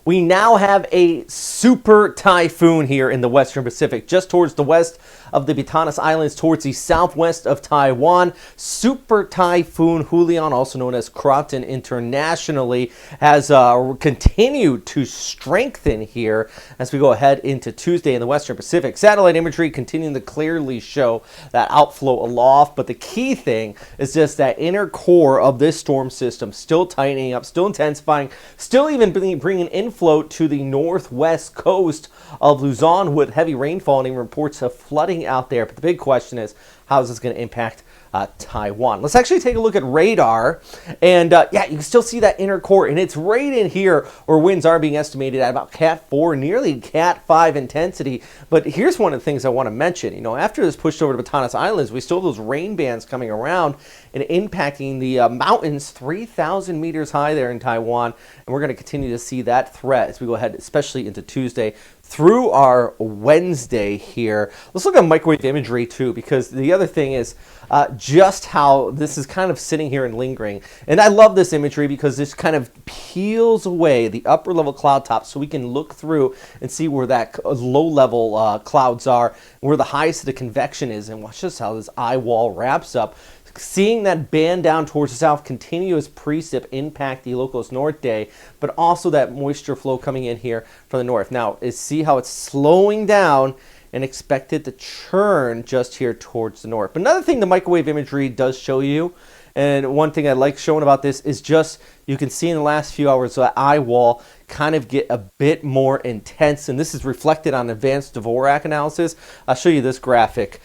We now have a super typhoon here in the Western Pacific, just towards the west of the Batanes Islands, towards the southwest of Taiwan. Super Typhoon Julion, also known as Krathon internationally, has continued to strengthen here as we go ahead into Tuesday in the Western Pacific. Satellite imagery continuing to clearly show that outflow aloft, but the key thing is just that inner core of this storm system still tightening up, still intensifying, still even bringing inflow to the northwest coast of Luzon with heavy rainfall and even reports of flooding out there. But the big question is, how is this going to impact Taiwan? Let's actually take a look at radar, and yeah, you can still see that inner core, and it's right in here where winds are being estimated at about Cat 4, nearly Cat 5 intensity. But here's one of the things I want to mention. You know, after this pushed over to Batanes Islands, we still have those rain bands coming around and impacting the mountains 3,000 meters high there in Taiwan, and we're going to continue to see that threat as we go ahead, especially into Tuesday through our Wednesday here. Let's look at microwave imagery too, because the other thing is just how this is kind of sitting here and lingering. And I love this imagery because this kind of peels away the upper level cloud top so we can look through and see where that low level clouds are, where the highest of the convection is, and watch just how this eye wall wraps up. Seeing that band down towards the south, continuous precip impact the locos norte, but also that moisture flow coming in here from the north. Now, see how it's slowing down and expected to churn just here towards the north. But another thing the microwave imagery does show you, and one thing I like showing about this is just, you can see in the last few hours that eye wall kind of get a bit more intense, and this is reflected on advanced Dvorak analysis. I'll show you this graphic,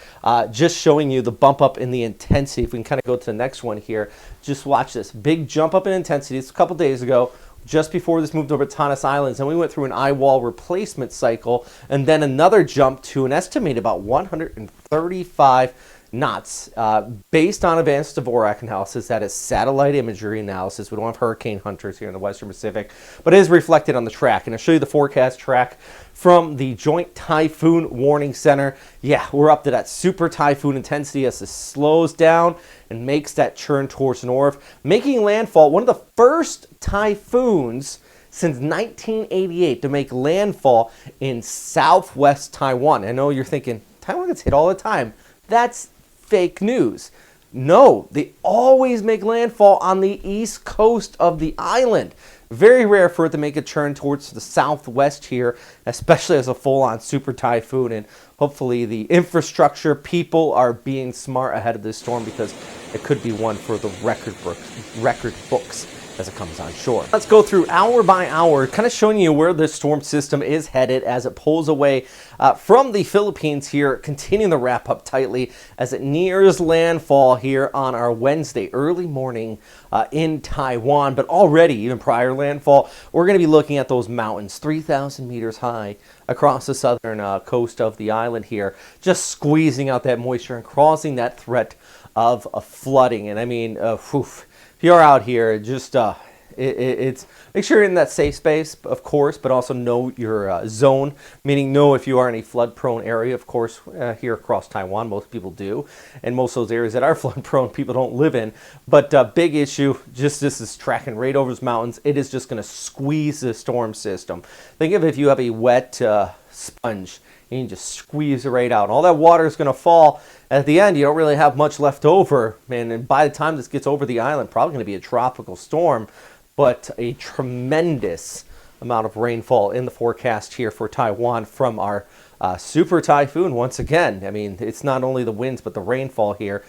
just showing you the bump up in the intensity. If we can kind of go to the next one here, just watch this big jump up in intensity. It's a couple days ago, just before this moved over to Batanes Islands, and we went through an eye wall replacement cycle, and then another jump to an estimated about 135 knots, based on advanced Dvorak analysis. That is satellite imagery analysis. We don't have hurricane hunters here in the Western Pacific, but it is reflected on the track. And I'll show you the forecast track from the Joint Typhoon Warning Center. Yeah, we're up to that super typhoon intensity as it slows down and makes that churn towards the north, making landfall, one of the first typhoons since 1988 to make landfall in southwest Taiwan. I know you're thinking, Taiwan gets hit all the time. That's fake news. No, they always make landfall on the east coast of the island. Very rare for it to make a turn towards the southwest here, especially as a full-on super typhoon. And hopefully the infrastructure people are being smart ahead of this storm, because it could be one for the record books as it comes on shore. Let's go through hour by hour, kind of showing you where this storm system is headed as it pulls away from the Philippines here, continuing to wrap up tightly as it nears landfall here on our Wednesday early morning in Taiwan. But already, even prior landfall, we're going to be looking at those mountains 3,000 meters high across the southern coast of the island here, just squeezing out that moisture and causing that threat of flooding. And I mean, if you're out here, just it's make sure you're in that safe space, of course, but also know your zone, meaning know if you are in a flood-prone area. Of course, here across Taiwan, most people do, and most of those areas that are flood-prone, people don't live in. But big issue, just this is tracking right over those mountains. It is just going to squeeze the storm system. Think of if you have a wet sponge, you can just squeeze it right out. And all that water is going to fall. At the end, you don't really have much left over. And by the time this gets over the island, probably going to be a tropical storm, but a tremendous amount of rainfall in the forecast here for Taiwan from our super typhoon. Once again, I mean, it's not only the winds, but the rainfall here.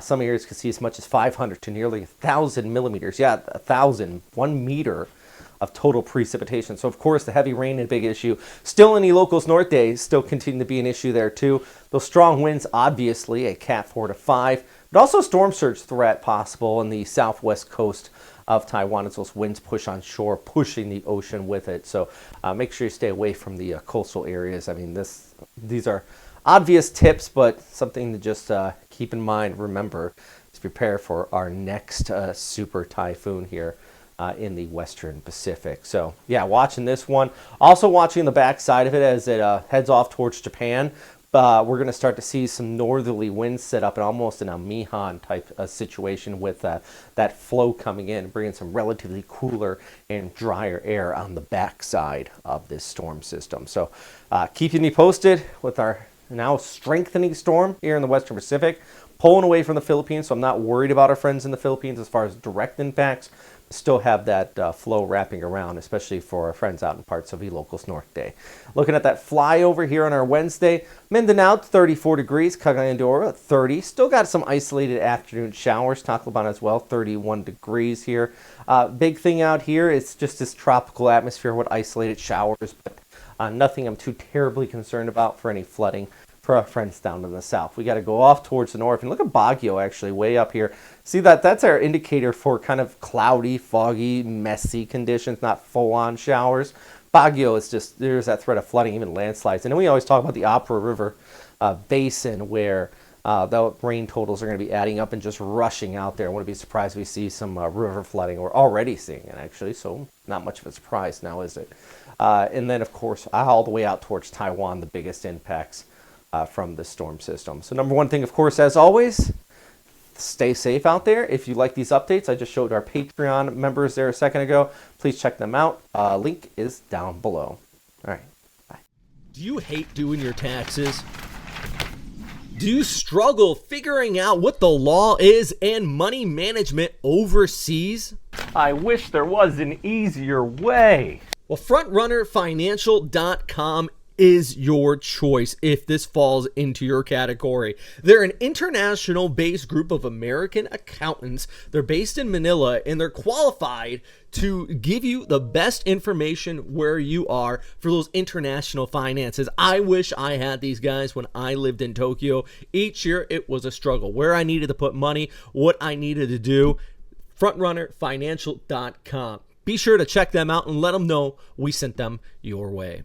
Some areas can see as much as 500 to nearly 1,000 millimeters. Yeah, 1,000, 1 meter of total precipitation. So of course the heavy rain is a big issue. Still in the locals norte, still continue to be an issue there too. Those strong winds, obviously a Cat 4 to 5, but also storm surge threat possible in the southwest coast of Taiwan as those winds push on shore, pushing the ocean with it. So make sure you stay away from the coastal areas. I mean, these are obvious tips, but something to just keep in mind, remember, to prepare for our next super typhoon here in the Western Pacific. So yeah, watching this one. Also watching the back side of it as it heads off towards Japan. we're going to start to see some northerly winds set up and almost in a Mihan type situation with that flow coming in, bringing some relatively cooler and drier air on the backside of this storm system. So keeping you posted with our now strengthening storm here in the Western Pacific, pulling away from the Philippines. So I'm not worried about our friends in the Philippines as far as direct impacts. Still have that flow wrapping around, especially for our friends out in parts of Ilocos Norte. Looking at that flyover here on our Wednesday, Mindanao 34 degrees, Cagayan de Oro 30. Still got some isolated afternoon showers. Tacloban as well, 31 degrees here. Big thing out here is just this tropical atmosphere with isolated showers, but nothing I'm too terribly concerned about for any flooding for our friends down in the south. We got to go off towards the north and look at Baguio actually way up here. See that's our indicator for kind of cloudy, foggy, messy conditions, not full-on showers. Baguio is just, there's that threat of flooding, even landslides. And then we always talk about the Opera River basin where the rain totals are going to be adding up and just rushing out there. I wouldn't be surprised if we see some river flooding. We're already seeing it actually, so not much of a surprise now, is it? And then of course all the way out towards Taiwan, the biggest impacts from the storm system. So number one thing, of course, as always, stay safe out there. If you like these updates, I just showed our Patreon members there a second ago. Please check them out. Link is down below. All right, bye. Do you hate doing your taxes? Do you struggle figuring out what the law is and money management overseas? I wish there was an easier way. Well, FrontrunnerFinancial.com is your choice if this falls into your category. They're an international-based group of American accountants. They're based in Manila, and they're qualified to give you the best information where you are for those international finances. I wish I had these guys when I lived in Tokyo. Each year, it was a struggle. Where I needed to put money, what I needed to do. FrontrunnerFinancial.com. Be sure to check them out and let them know we sent them your way.